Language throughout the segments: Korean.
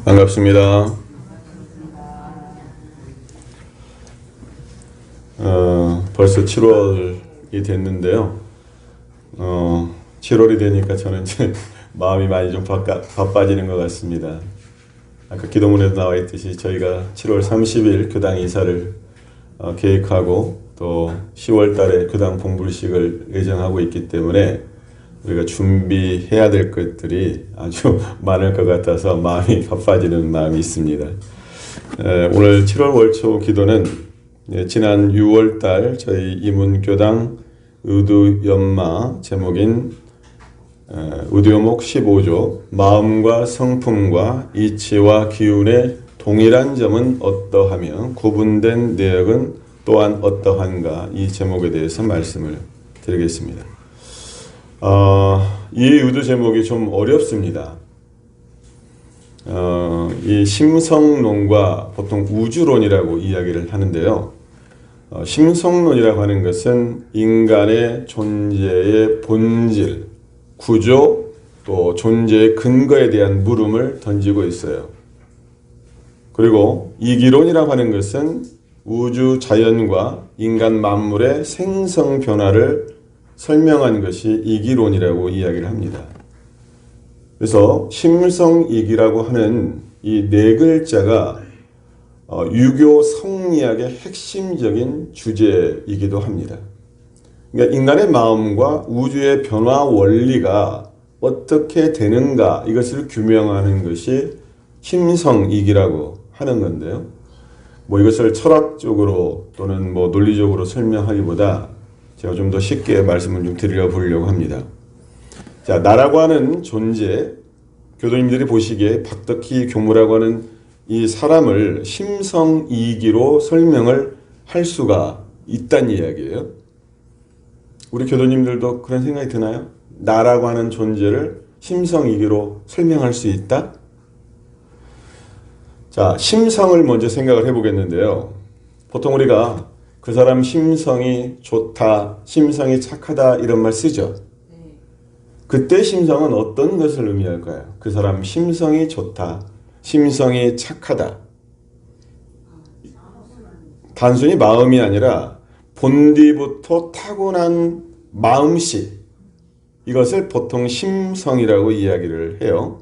반갑습니다. 벌써 7월이 됐는데요. 7월이 되니까 저는 이제 마음이 많이 좀 바빠지는 것 같습니다. 아까 기도문에도 나와 있듯이 저희가 7월 30일 교당 이사를 계획하고 또 10월 달에 교당 봉불식을 예정하고 있기 때문에 우리가 준비해야 될 것들이 아주 많을 것 같아서 마음이 바빠지는 마음이 있습니다. 오늘 7월 월초 기도는 지난 6월 달 저희 이문교당 의두연마 제목인 의두연목 15조 마음과 성품과 이치와 기운의 동일한 점은 어떠하며 구분된 내역은 또한 어떠한가, 이 제목에 대해서 말씀을 드리겠습니다. 이 의두 제목이 좀 어렵습니다. 이 심성론과 보통 우주론이라고 이야기를 하는데요. 심성론이라고 하는 것은 인간의 존재의 본질, 구조, 또 존재의 근거에 대한 물음을 던지고 있어요. 그리고 이기론이라고 하는 것은 우주 자연과 인간 만물의 생성 변화를 설명한 것이 이기론이라고 이야기를 합니다. 그래서 심성이기라고 하는 이 네 글자가 유교 성리학의 핵심적인 주제이기도 합니다. 그러니까 인간의 마음과 우주의 변화 원리가 어떻게 되는가, 이것을 규명하는 것이 심성이기라고 하는 건데요. 이것을 철학적으로 또는 논리적으로 설명하기보다 제가 좀 더 쉽게 말씀을 좀 드려보려고 합니다. 자, 나라고 하는 존재, 교도님들이 보시기에 박덕희 교무라고 하는 이 사람을 심성이기로 설명을 할 수가 있다는 이야기예요. 우리 교도님들도 그런 생각이 드나요? 나라고 하는 존재를 심성이기로 설명할 수 있다? 자, 심성을 먼저 생각을 해보겠는데요. 보통 우리가 그 사람 심성이 좋다, 심성이 착하다 이런 말 쓰죠. 그때 심성은 어떤 것을 의미할까요? 그 사람 심성이 좋다, 심성이 착하다. 단순히 마음이 아니라 본디부터 타고난 마음씨, 이것을 보통 심성이라고 이야기를 해요.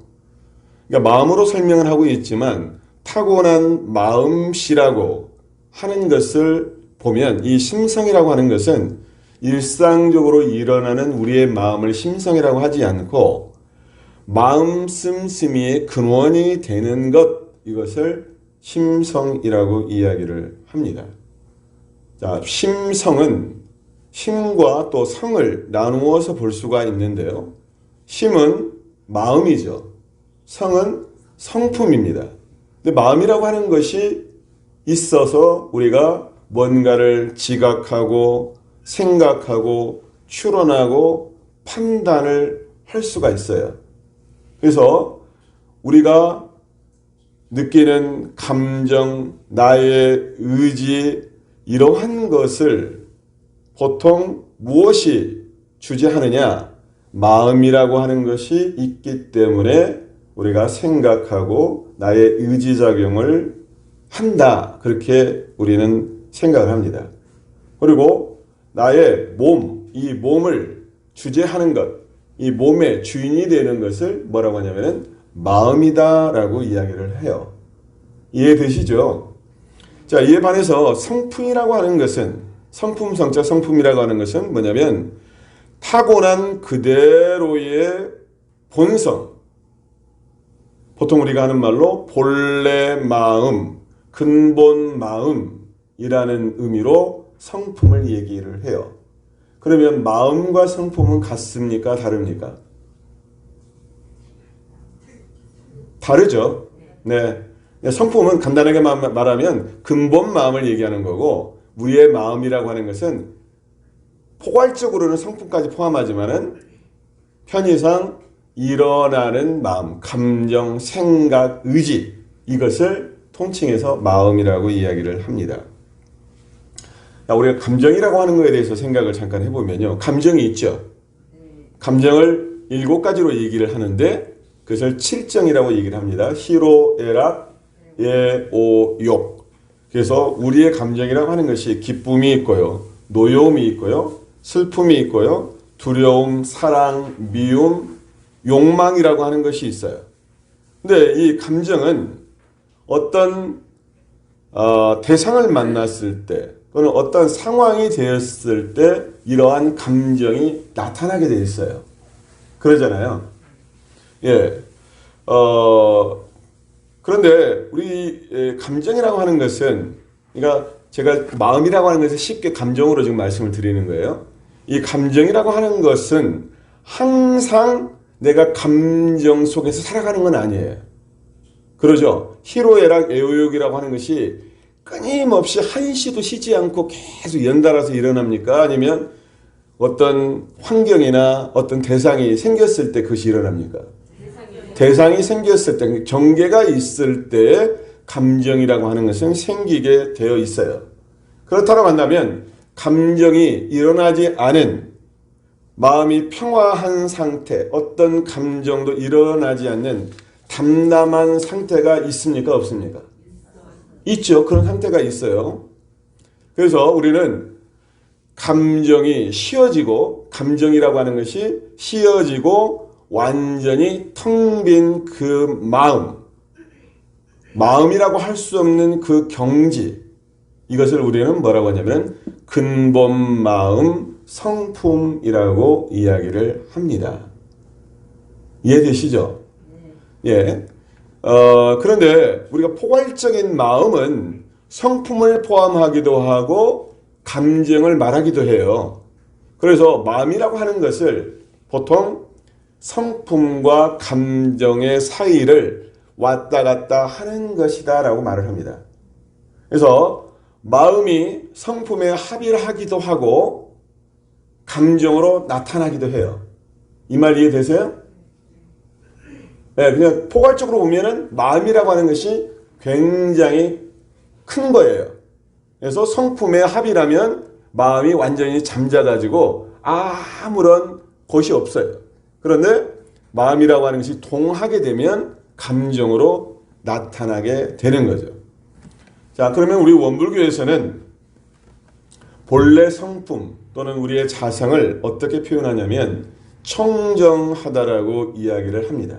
그러니까 마음으로 설명을 하고 있지만 타고난 마음씨라고 하는 것을 보면 이 심성이라고 하는 것은 일상적으로 일어나는 우리의 마음을 심성이라고 하지 않고 마음 씀씀이의 근원이 되는 것, 이것을 심성이라고 이야기를 합니다. 자, 심성은 심과 또 성을 나누어서 볼 수가 있는데요. 심은 마음이죠. 성은 성품입니다. 근데 마음이라고 하는 것이 있어서 우리가 뭔가를 지각하고 생각하고 추론하고 판단을 할 수가 있어요. 그래서 우리가 느끼는 감정, 나의 의지, 이러한 것을 보통 무엇이 주재하느냐? 마음이라고 하는 것이 있기 때문에 우리가 생각하고 나의 의지작용을 한다, 그렇게 우리는 생각을 합니다. 그리고 나의 몸, 이 몸을 주재하는 것, 이 몸의 주인이 되는 것을 뭐라고 하냐면 마음이다 라고 이야기를 해요. 이해되시죠? 자, 이에 반해서 성품이라고 하는 것은, 성품성자 성품이라고 하는 것은 뭐냐면 타고난 그대로의 본성, 보통 우리가 하는 말로 본래 마음, 근본 마음이라는 의미로 성품을 얘기를 해요. 그러면 마음과 성품은 같습니까? 다릅니까? 다르죠. 네. 성품은 간단하게 말하면 근본 마음을 얘기하는 거고, 우리의 마음이라고 하는 것은 포괄적으로는 성품까지 포함하지만은 편의상 일어나는 마음, 감정, 생각, 의지, 이것을 통칭해서 마음이라고 이야기를 합니다. 우리가 감정이라고 하는 것에 대해서 생각을 잠깐 해보면요. 감정이 있죠. 감정을 7가지로 얘기를 하는데 그것을 칠정이라고 얘기를 합니다. 희로애락 예오욕. 그래서 우리의 감정이라고 하는 것이 기쁨이 있고요, 노여움이 있고요, 슬픔이 있고요, 두려움, 사랑, 미움, 욕망이라고 하는 것이 있어요. 근데 이 감정은 어떤 대상을 만났을 때 또는 어떤 상황이 되었을 때 이러한 감정이 나타나게 돼 있어요. 그러잖아요. 예. 그런데 우리 감정이라고 하는 것은, 그러니까 제가 마음이라고 하는 것을 쉽게 감정으로 지금 말씀을 드리는 거예요. 이 감정이라고 하는 것은 항상 내가 감정 속에서 살아가는 건 아니에요. 그러죠? 희로애락 애호욕이라고 하는 것이 끊임없이 한시도 쉬지 않고 계속 연달아서 일어납니까? 아니면 어떤 환경이나 어떤 대상이 생겼을 때 그것이 일어납니까? 대상이 생겼을 때, 경계가 있을 때 감정이라고 하는 것은 생기게 되어 있어요. 그렇다고 한다면 감정이 일어나지 않은, 마음이 평화한 상태, 어떤 감정도 일어나지 않는 담담한 상태가 있습니까? 없습니까? 있죠. 그런 상태가 있어요. 그래서 우리는 감정이 쉬어지고, 감정이라고 하는 것이 쉬어지고 완전히 텅 빈 그 마음이라고 할 수 없는 그 경지, 이것을 우리는 뭐라고 하냐면 근본 마음 성품이라고 이야기를 합니다. 이해되시죠? 예. 그런데 우리가 포괄적인 마음은 성품을 포함하기도 하고 감정을 말하기도 해요. 그래서 마음이라고 하는 것을 보통 성품과 감정의 사이를 왔다 갔다 하는 것이다 라고 말을 합니다. 그래서 마음이 성품에 합의를 하기도 하고 감정으로 나타나기도 해요. 이 말 이해되세요? 네, 그냥 포괄적으로 보면은 마음이라고 하는 것이 굉장히 큰 거예요. 그래서 성품에 합의라면 마음이 완전히 잠자가지고 아무런 곳이 없어요. 그런데 마음이라고 하는 것이 동하게 되면 감정으로 나타나게 되는 거죠. 자, 그러면 우리 원불교에서는 본래 성품 또는 우리의 자성을 어떻게 표현하냐면 청정하다라고 이야기를 합니다.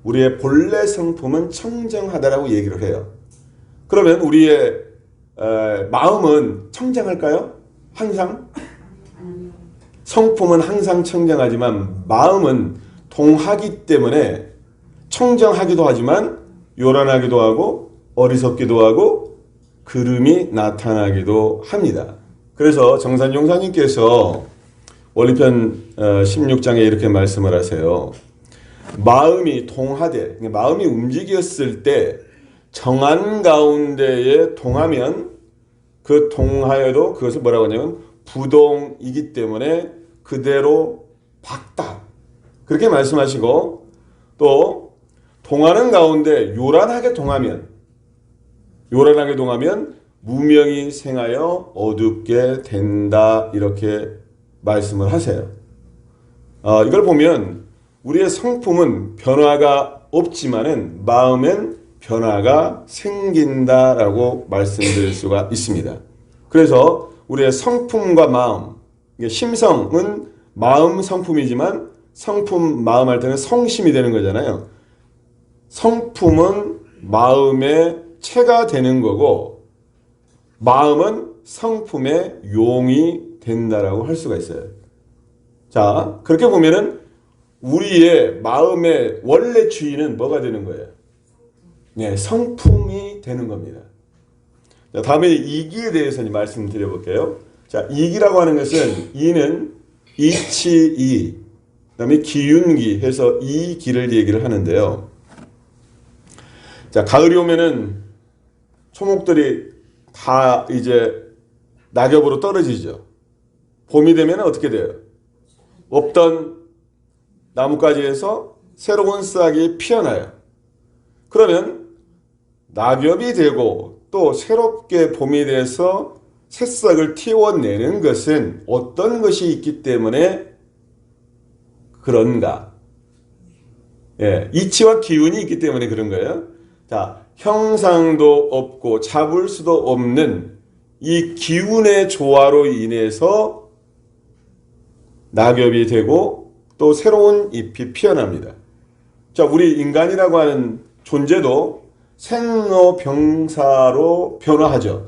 우리의 본래 성품은 청정하다라고 얘기를 해요. 그러면 우리의 마음은 청정할까요? 항상? 성품은 항상 청정하지만 마음은 동하기 때문에 청정하기도 하지만 요란하기도 하고 어리석기도 하고 그름이 나타나기도 합니다. 그래서 정산용사님께서 원리편 16장에 이렇게 말씀을 하세요. 마음이 동하되, 마음이 움직였을 때 정한 가운데에 동하면 그 동하여도 그것을 뭐라고 하냐면 부동이기 때문에 그대로 박다. 그렇게 말씀하시고, 또 동하는 가운데 요란하게 동하면 무명이 생하여 어둡게 된다. 이렇게 말씀을 하세요. 이걸 보면 우리의 성품은 변화가 없지만은 마음엔 변화가 생긴다라고 말씀드릴 수가 있습니다. 그래서 우리의 성품과 마음, 심성은 마음 성품이지만 성품 마음 할 때는 성심이 되는 거잖아요. 성품은 마음의 체가 되는 거고 마음은 성품의 용이 된다라고 할 수가 있어요. 자, 그렇게 보면은 우리의 마음의 원래 주인은 뭐가 되는 거예요? 네, 성품이 되는 겁니다. 자, 다음에 이기에 대해서 말씀드려 볼게요. 자, 이기라고 하는 것은 이는 이치이, 그다음에 기윤기 해서 이기를 얘기를 하는데요. 자, 가을이 오면은 초목들이 다 이제 낙엽으로 떨어지죠. 봄이 되면 어떻게 돼요? 없던 나뭇가지에서 새로운 싹이 피어나요. 그러면 낙엽이 되고 또 새롭게 봄이 돼서 새싹을 틔워내는 것은 어떤 것이 있기 때문에 그런가? 예, 이치와 기운이 있기 때문에 그런 거예요. 자, 형상도 없고 잡을 수도 없는 이 기운의 조화로 인해서 낙엽이 되고 또 새로운 잎이 피어납니다. 자, 우리 인간이라고 하는 존재도 생로병사로 변화하죠.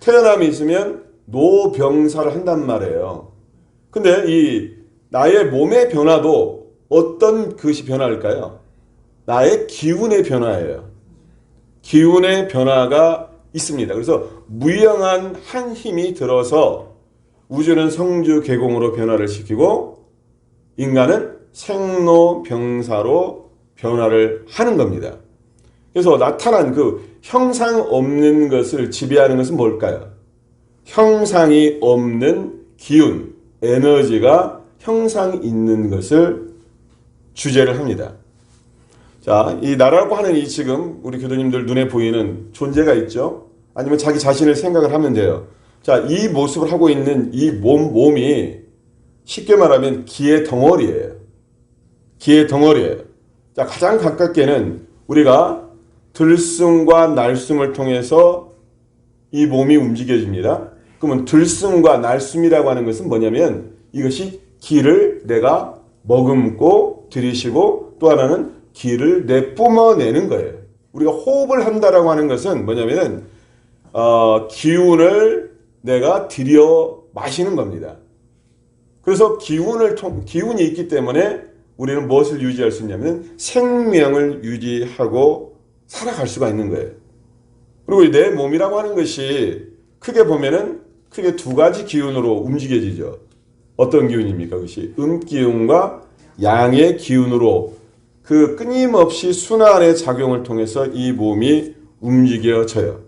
태어남이 있으면 노병사를 한단 말이에요. 근데 이 나의 몸의 변화도 어떤 것이 변화일까요? 나의 기운의 변화예요. 기운의 변화가 있습니다. 그래서 무형한 한 힘이 들어서 우주는 성주계공으로 변화를 시키고 인간은 생로병사로 변화를 하는 겁니다. 그래서 나타난 그 형상 없는 것을 지배하는 것은 뭘까요? 형상이 없는 기운, 에너지가 형상 있는 것을 주제를 합니다. 자, 이 나라고 하는 이 지금 우리 교도님들 눈에 보이는 존재가 있죠. 아니면 자기 자신을 생각을 하면 돼요. 자, 이 모습을 하고 있는 이 몸이 쉽게 말하면 기의 덩어리예요. 기의 덩어리예요. 자, 가장 가깝게는 우리가 들숨과 날숨을 통해서 이 몸이 움직여집니다. 그러면 들숨과 날숨이라고 하는 것은 뭐냐면 이것이 기를 내가 머금고 들이쉬고 또 하나는 기를 내뿜어내는 거예요. 우리가 호흡을 한다라고 하는 것은 뭐냐면은 기운을 내가 들여 마시는 겁니다. 그래서 기운이 있기 때문에 우리는 무엇을 유지할 수 있냐면 생명을 유지하고 살아갈 수가 있는 거예요. 그리고 내 몸이라고 하는 것이 크게 보면은 크게 두 가지 기운으로 움직여지죠. 어떤 기운입니까? 그것이 음기운과 양의 기운으로 그 끊임없이 순환의 작용을 통해서 이 몸이 움직여져요.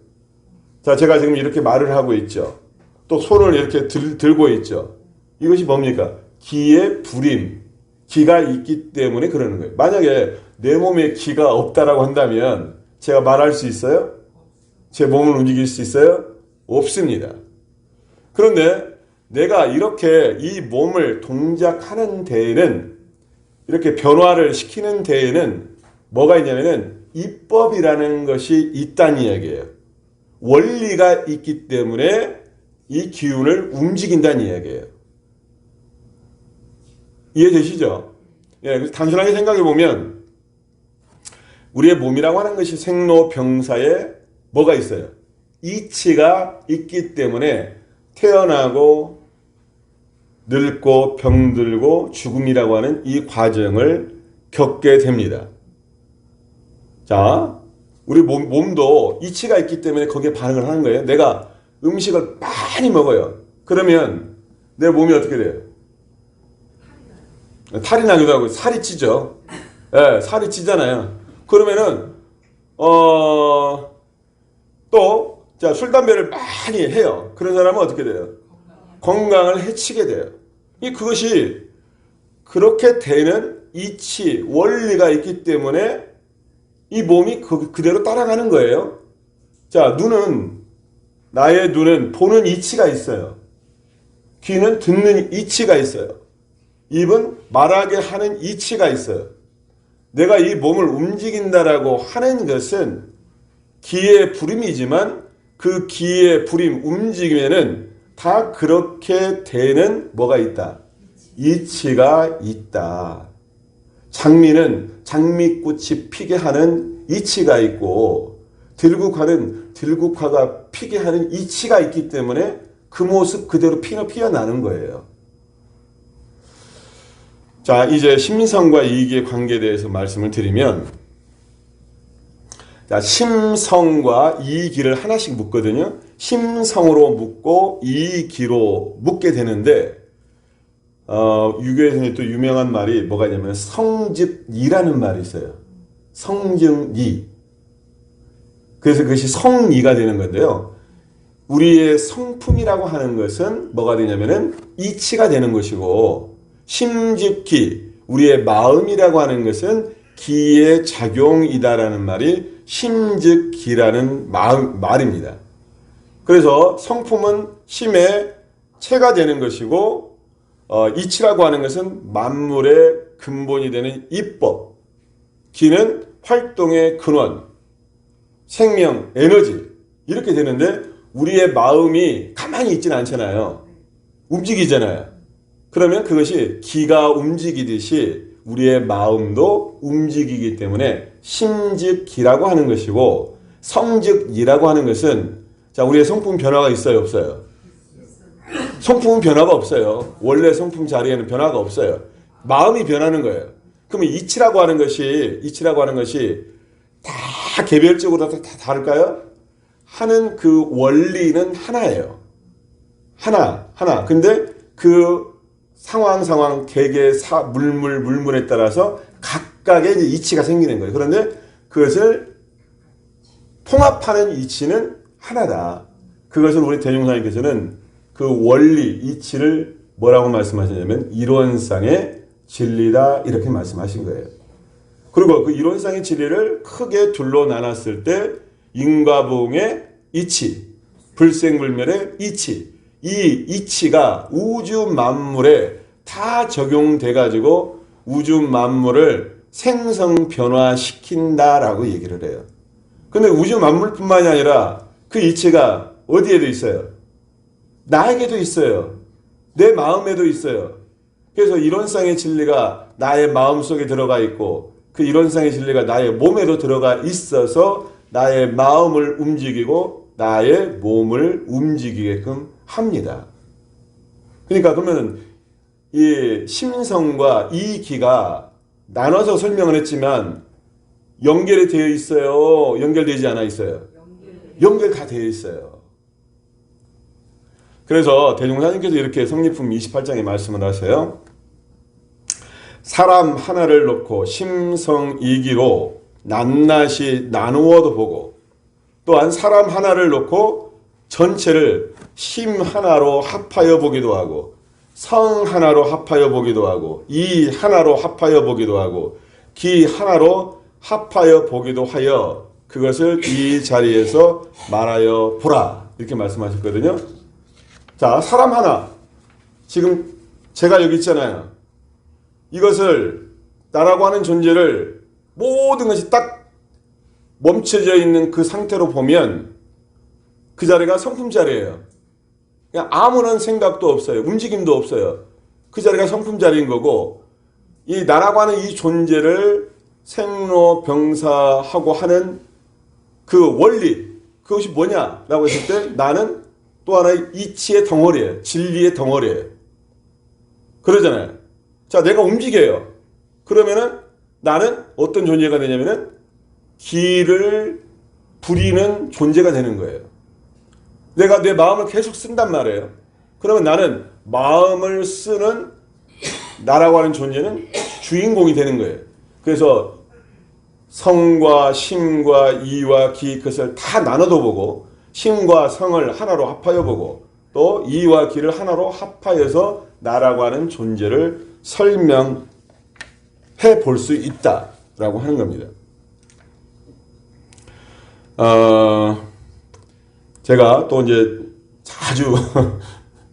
자, 제가 지금 이렇게 말을 하고 있죠. 또 손을 이렇게 들고 있죠. 이것이 뭡니까? 기의 불임. 기가 있기 때문에 그러는 거예요. 만약에 내 몸에 기가 없다라고 한다면 제가 말할 수 있어요? 제 몸을 움직일 수 있어요? 없습니다. 그런데 내가 이렇게 이 몸을 동작하는 데에는 이렇게 변화를 시키는 데에는 뭐가 있냐면은 이법이라는 것이 있다는 이야기예요. 원리가 있기 때문에 이 기운을 움직인다는 이야기예요. 이해되시죠? 예, 그래서 단순하게 생각해 보면 우리의 몸이라고 하는 것이 생로병사에 뭐가 있어요? 이치가 있기 때문에 태어나고 늙고 병들고 죽음이라고 하는 이 과정을 겪게 됩니다. 자, 우리 몸도 이치가 있기 때문에 거기에 반응을 하는 거예요. 내가 음식을 많이 먹어요. 그러면 내 몸이 어떻게 돼요? 탈이 나기도 하고 살이 찌죠. 예, 살이 찌잖아요. 그러면은 또 자, 술 담배를 많이 해요. 그런 사람은 어떻게 돼요? 건강을 해치게 돼요. 그것이 그렇게 되는 이치, 원리가 있기 때문에 이 몸이 그대로 따라가는 거예요. 자, 나의 눈은 보는 이치가 있어요. 귀는 듣는 이치가 있어요. 입은 말하게 하는 이치가 있어요. 내가 이 몸을 움직인다라고 하는 것은 기의 불임이지만 그 기의 불임 움직임에는 다 그렇게 되는 뭐가 있다? 이치가 있다. 장미는 장미꽃이 피게 하는 이치가 있고 들국화는 들국화가 피게 하는 이치가 있기 때문에 그 모습 그대로 피어나는 거예요. 자, 이제 심성과 이익의 관계에 대해서 말씀을 드리면 자, 심성과 이익을 하나씩 묻거든요. 심성으로 묻고 이익으로 묻게 되는데 유교에서는 또 유명한 말이 뭐가 있냐면 성즉이라는 말이 있어요. 성즉이. 그래서 그것이 성이가 되는 건데요. 우리의 성품이라고 하는 것은 뭐가 되냐면은 이치가 되는 것이고 심즉기 우리의 마음이라고 하는 것은 기의 작용이다라는 말이 심즉기라는 말입니다. 그래서 성품은 심의 체가 되는 것이고 이치라고 하는 것은 만물의 근본이 되는 이법. 기는 활동의 근원, 생명, 에너지 이렇게 되는데 우리의 마음이 가만히 있지는 않잖아요. 움직이잖아요. 그러면 그것이 기가 움직이듯이 우리의 마음도 움직이기 때문에 심즉기라고 하는 것이고, 성즉이라고 하는 것은, 자, 우리의 성품 변화가 있어요, 없어요? 성품은 변화가 없어요. 원래 성품 자리에는 변화가 없어요. 마음이 변하는 거예요. 그러면 이치라고 하는 것이 다 개별적으로 다 다를까요? 하는 그 원리는 하나예요. 하나. 근데 그 상황, 개개, 물물에 따라서 각각의 이제 이치가 생기는 거예요. 그런데 그것을 통합하는 이치는 하나다. 그것을 우리 대종사님께서는 그 원리, 이치를 뭐라고 말씀하시냐면 이론상의 진리다 이렇게 말씀하신 거예요. 그리고 그 이론상의 진리를 크게 둘로 나눴을 때 인과보응의 이치, 불생불멸의 이치, 이 이치가 우주 만물에 다 적용돼 가지고 우주 만물을 생성 변화시킨다라고 얘기를 해요. 근데 우주 만물뿐만이 아니라 그 이치가 어디에도 있어요? 나에게도 있어요. 내 마음에도 있어요. 그래서 이론상의 진리가 나의 마음속에 들어가 있고 그 이론상의 진리가 나의 몸에도 들어가 있어서 나의 마음을 움직이고 나의 몸을 움직이게끔 합니다. 그러니까 그러면 이 심성과 이 기가 나눠서 설명을 했지만 연결이 되어 있어요? 연결되지 않아 있어요? 연결 다 되어 있어요. 그래서 대종사님께서 이렇게 성립품 28장에 말씀을 하세요. 사람 하나를 놓고 심성이기로 낱낱이 나누어도 보고, 또한 사람 하나를 놓고 전체를 심 하나로 합하여 보기도 하고, 성 하나로 합하여 보기도 하고, 이 하나로 합하여 보기도 하고, 기 하나로 합하여 보기도 하여 그것을 이 자리에서 말하여 보라 이렇게 말씀하셨거든요. 자, 사람 하나, 지금 제가 여기 있잖아요. 이것을 나라고 하는 존재를 모든 것이 딱 멈춰져 있는 그 상태로 보면 그 자리가 성품 자리예요. 그냥 아무런 생각도 없어요. 움직임도 없어요. 그 자리가 성품 자리인 거고, 이 나라고 하는 이 존재를 생로병사하고 하는 그 원리, 그것이 뭐냐라고 했을 때 나는 또 하나의 이치의 덩어리예요. 진리의 덩어리예요. 그러잖아요. 자, 내가 움직여요. 그러면은 나는 어떤 존재가 되냐면은 기를 부리는 존재가 되는 거예요. 내가 내 마음을 계속 쓴단 말이에요. 그러면 나는 마음을 쓰는 나라고 하는 존재는 주인공이 되는 거예요. 그래서 성과 심과 이와 기 그것을 다 나눠도 보고, 심과 성을 하나로 합하여 보고, 또 이와 기를 하나로 합하여서 나라고 하는 존재를 설명해 볼 수 있다라고 하는 겁니다. 제가 또 이제 자주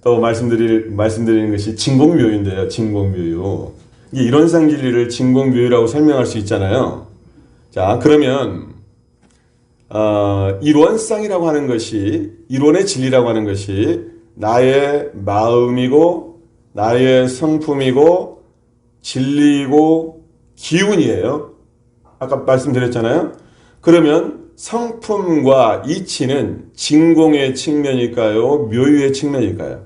또 말씀드리는 것이 진공묘유인데요. 진공묘유. 이 이론상 진리를 진공묘유라고 설명할 수 있잖아요. 자, 그러면 이론상이라고 하는 것이, 이론의 진리라고 하는 것이 나의 마음이고 나의 성품이고 진리이고 기운이에요. 아까 말씀드렸잖아요. 그러면 성품과 이치는 진공의 측면일까요? 묘유의 측면일까요?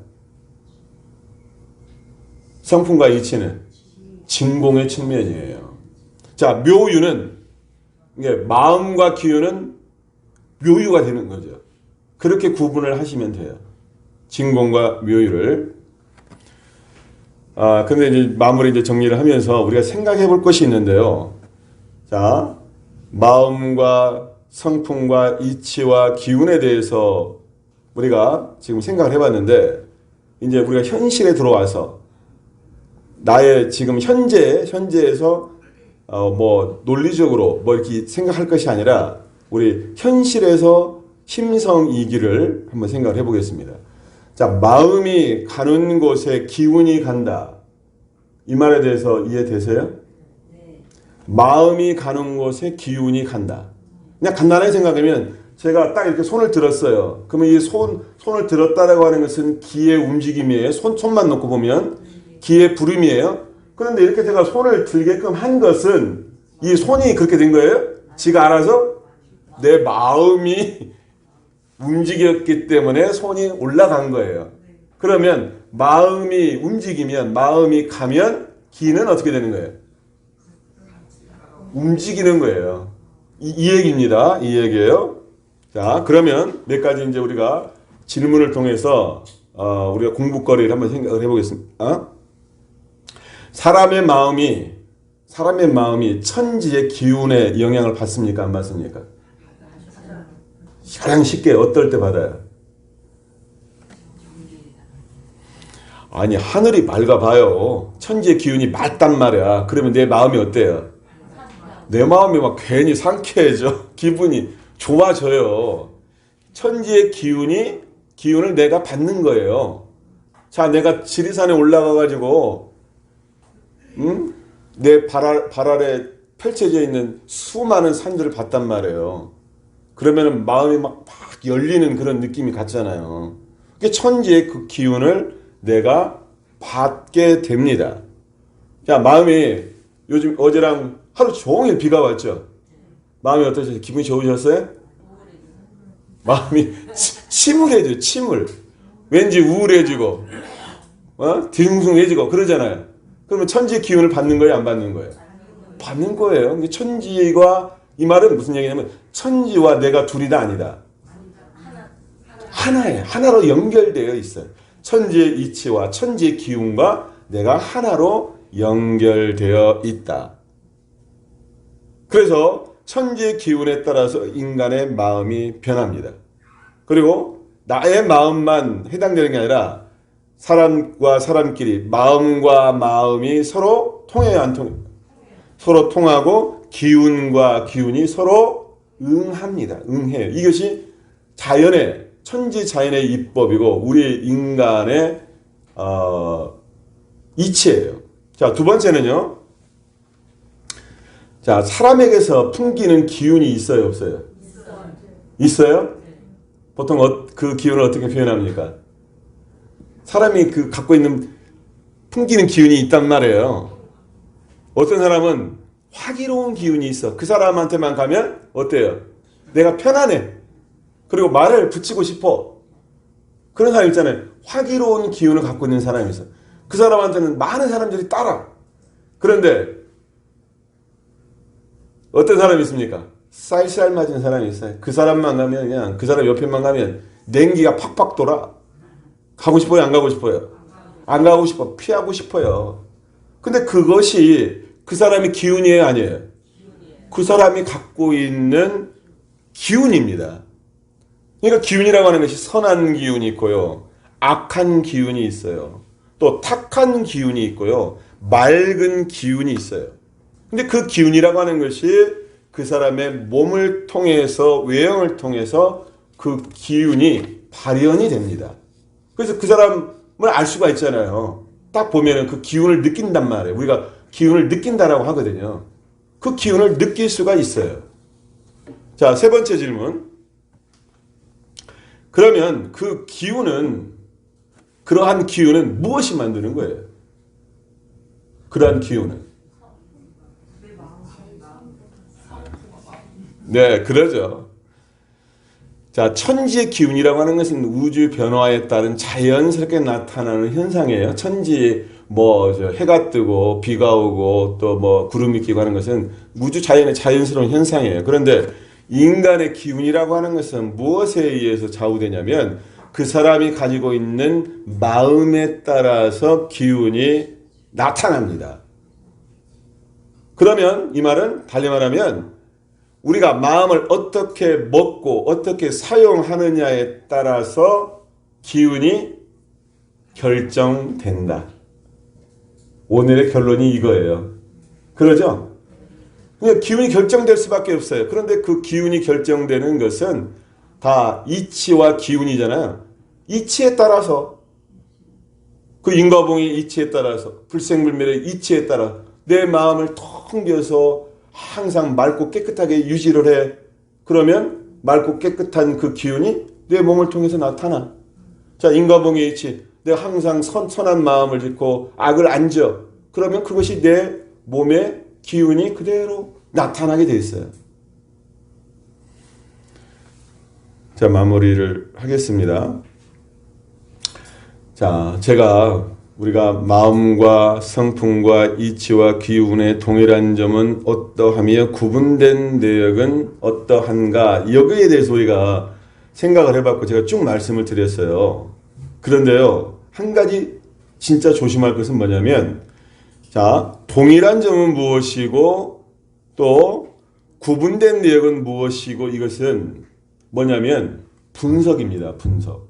성품과 이치는 진공의 측면이에요. 자, 묘유는, 이게 마음과 기운은 묘유가 되는 거죠. 그렇게 구분을 하시면 돼요. 진공과 묘유를. 근데 이제 마무리 이제 정리를 하면서 우리가 생각해 볼 것이 있는데요. 자, 마음과 성품과 이치와 기운에 대해서 우리가 지금 생각을 해봤는데, 이제 우리가 현실에 들어와서 나의 지금 현재에서 뭐 논리적으로 뭐 이렇게 생각할 것이 아니라 우리 현실에서 심성이기를 한번 생각을 해보겠습니다. 자, 마음이 가는 곳에 기운이 간다. 이 말에 대해서 이해되세요? 마음이 가는 곳에 기운이 간다. 그냥 간단하게 생각하면 제가 딱 이렇게 손을 들었어요. 그러면 이 손을 들었다라고 하는 것은 기의 움직임이에요. 손만 놓고 보면 기의 부름이에요. 그런데 이렇게 제가 손을 들게끔 한 것은 이 손이 그렇게 된 거예요? 지가 알아서 내 마음이 움직였기 때문에 손이 올라간 거예요. 그러면 마음이 움직이면, 마음이 가면 기는 어떻게 되는 거예요? 움직이는 거예요. 이 얘기입니다. 이 얘기예요. 자, 그러면 몇 가지 이제 우리가 질문을 통해서 우리가 공부거리를 한번 생각을 해보겠습니다. 사람의 마음이 천지의 기운에 영향을 받습니까? 안 받습니까? 가장 쉽게 어떨 때 받아요? 아니, 하늘이 맑아봐요. 천지의 기운이 맑단 말이야. 그러면 내 마음이 어때요? 내 마음이 막 괜히 상쾌해져. 기분이 좋아져요. 천지의 기운을 내가 받는 거예요. 자, 내가 지리산에 올라가가지고, 내 발 아래 펼쳐져 있는 수많은 산들을 봤단 말이에요. 그러면 마음이 막 열리는 그런 느낌이 같잖아요. 그게 천지의 그 기운을 내가 받게 됩니다. 자, 마음이 요즘 어제랑 하루 종일 비가 왔죠. 마음이 어떠셨어요? 기분이 좋으셨어요? 마음이 침울해져요. 침울. 왠지 우울해지고 딩숭해지고 그러잖아요. 그러면 천지의 기운을 받는 거예요? 안 받는 거예요? 받는 거예요. 천지가 이 말은 무슨 얘기냐면 천지와 내가 둘이 다 아니다. 하나예요. 하나로 연결되어 있어요. 천지의 이치와 천지의 기운과 내가 하나로 연결되어 있다. 그래서 천지의 기운에 따라서 인간의 마음이 변합니다. 그리고 나의 마음만 해당되는 게 아니라 사람과 사람끼리 마음과 마음이 서로 통해요, 안 통해요? 서로 통하고 기운과 기운이 서로 응합니다. 응해요. 이것이 천지 자연의 입법이고 우리 인간의 이치예요. 자, 두 번째는요. 자, 사람에게서 풍기는 기운이 있어요, 없어요? 있어요? 보통 그 기운을 어떻게 표현합니까? 사람이 갖고 있는 풍기는 기운이 있단 말이에요. 어떤 사람은 화기로운 기운이 있어. 그 사람한테만 가면 어때요? 내가 편안해. 그리고 말을 붙이고 싶어. 그런 사람 있잖아요. 화기로운 기운을 갖고 있는 사람이 있어. 그 사람한테는 많은 사람들이 따라. 그런데 어떤 사람이 있습니까? 쌀쌀 맞은 사람이 있어요. 그 사람만 가면 그냥 그 사람 옆에만 가면 냉기가 팍팍 돌아. 가고 싶어요? 안 가고 싶어요? 안 가고 싶어. 피하고 싶어요. 근데 그것이 그 사람의 기운이에요? 아니에요? 그 사람이 갖고 있는 기운입니다. 그러니까 기운이라고 하는 것이 선한 기운이 있고요. 악한 기운이 있어요. 또 탁한 기운이 있고요. 맑은 기운이 있어요. 근데 그 기운이라고 하는 것이 그 사람의 몸을 통해서 외형을 통해서 그 기운이 발현이 됩니다. 그래서 그 사람을 알 수가 있잖아요. 딱 보면은 그 기운을 느낀단 말이에요. 우리가 기운을 느낀다라고 하거든요. 그 기운을 느낄 수가 있어요. 자, 세 번째 질문. 그러면 그러한 기운은 무엇이 만드는 거예요? 그러한 기운은. 네, 그러죠. 자, 천지의 기운이라고 하는 것은 우주 변화에 따른 자연스럽게 나타나는 현상이에요. 해가 뜨고 비가 오고 또 구름이 끼고 하는 것은 우주 자연의 자연스러운 현상이에요. 그런데 인간의 기운이라고 하는 것은 무엇에 의해서 좌우되냐면 그 사람이 가지고 있는 마음에 따라서 기운이 나타납니다. 그러면 이 말은 달리 말하면 우리가 마음을 어떻게 먹고 어떻게 사용하느냐에 따라서 기운이 결정된다. 오늘의 결론이 이거예요. 그러죠? 그러니까 기운이 결정될 수밖에 없어요. 그런데 그 기운이 결정되는 것은 다 이치와 기운이잖아요. 이치에 따라서 그 인과봉의 이치에 따라서 불생불멸의 이치에 따라 내 마음을 텅 비어서 항상 맑고 깨끗하게 유지를 해. 그러면 맑고 깨끗한 그 기운이 내 몸을 통해서 나타나. 자, 인과봉의 이치. 내가 항상 선한 마음을 짓고 악을 안 지어. 그러면 그것이 내 몸의 기운이 그대로 나타나게 돼 있어요. 자, 마무리를 하겠습니다. 자, 우리가 마음과 성품과 이치와 기운의 동일한 점은 어떠하며 구분된 내역은 어떠한가, 여기에 대해서 우리가 생각을 해봤고 제가 쭉 말씀을 드렸어요. 그런데요, 한 가지 진짜 조심할 것은 뭐냐면, 자, 동일한 점은 무엇이고 또 구분된 내역은 무엇이고, 이것은 뭐냐면 분석입니다. 분석.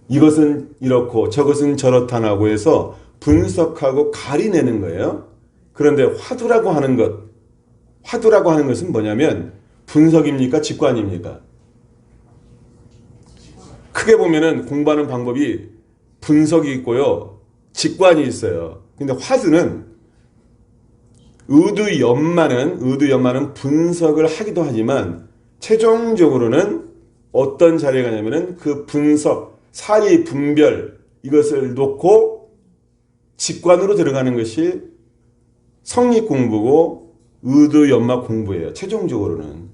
이것은 이렇고 저것은 저렇다라고 해서 분석하고 가리내는 거예요. 그런데 화두라고 하는 것은 뭐냐면 분석입니까? 직관입니까? 크게 보면은 공부하는 방법이 분석이 있고요, 직관이 있어요. 근데 화두는 의두연마는 분석을 하기도 하지만 최종적으로는 어떤 자리에 가냐면은 그 분석, 사리 분별, 이것을 놓고 직관으로 들어가는 것이 성립 공부고 의두연마 공부예요. 최종적으로는.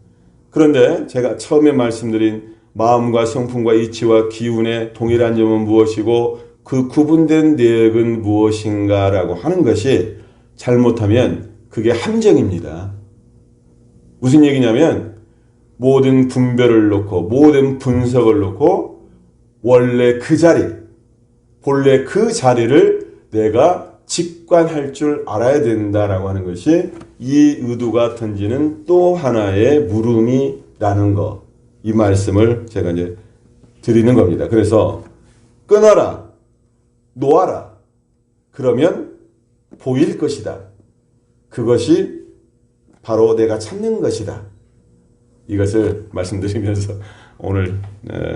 그런데 제가 처음에 말씀드린 마음과 성품과 이치와 기운의 동일한 점은 무엇이고 그 구분된 내역은 무엇인가라고 하는 것이 잘못하면 그게 함정입니다. 무슨 얘기냐면 모든 분별을 놓고 모든 분석을 놓고 원래 그 자리, 본래 그 자리를 내가 직관할 줄 알아야 된다라고 하는 것이 이 의두가 던지는 또 하나의 물음이라는 거, 이 말씀을 제가 이제 드리는 겁니다. 그래서 끊어라, 놓아라, 그러면 보일 것이다. 그것이 바로 내가 찾는 것이다. 이것을 말씀드리면서 오늘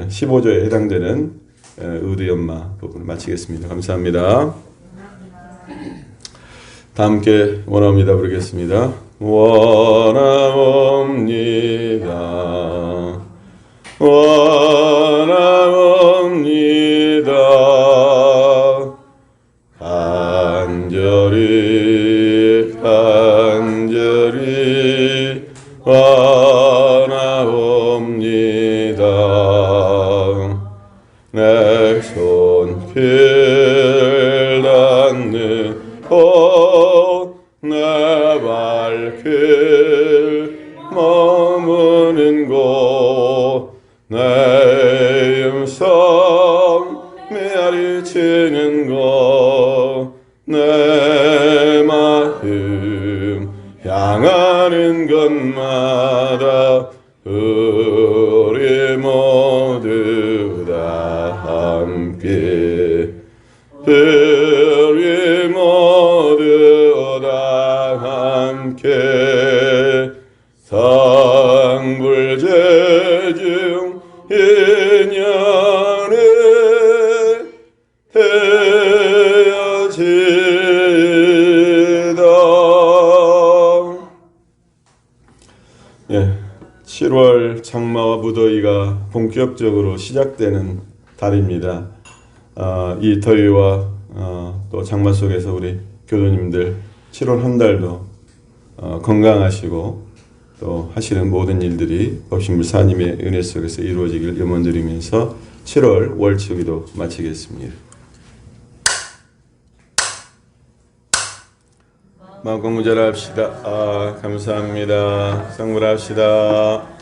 15조에 해당되는 의두연마 부분을 마치겠습니다. 감사합니다. 다 함께 원합니다 부르겠습니다. 원합니다. 원합니다. 간절히 원하옵니다. 내 손길 닿는 곳, 내 발길 머무는 곳, 내 음성 메아리치는 곳, 내 마음 향하는 곳마다 우리 모두 다 함께, 우리 모두 다 함께 성불제중 인연에 헤어지다. 7월 장마와 무더위가 본격적으로 시작되는 달입니다. 이 더위와 또 장마 속에서 우리 교도님들 7월 한 달도 건강하시고 또 하시는 모든 일들이 법신불 사님의 은혜 속에서 이루어지길 염원드리면서 7월 월초기도 마치겠습니다. 마음 공부 잘합시다. 감사합니다. 성불합시다.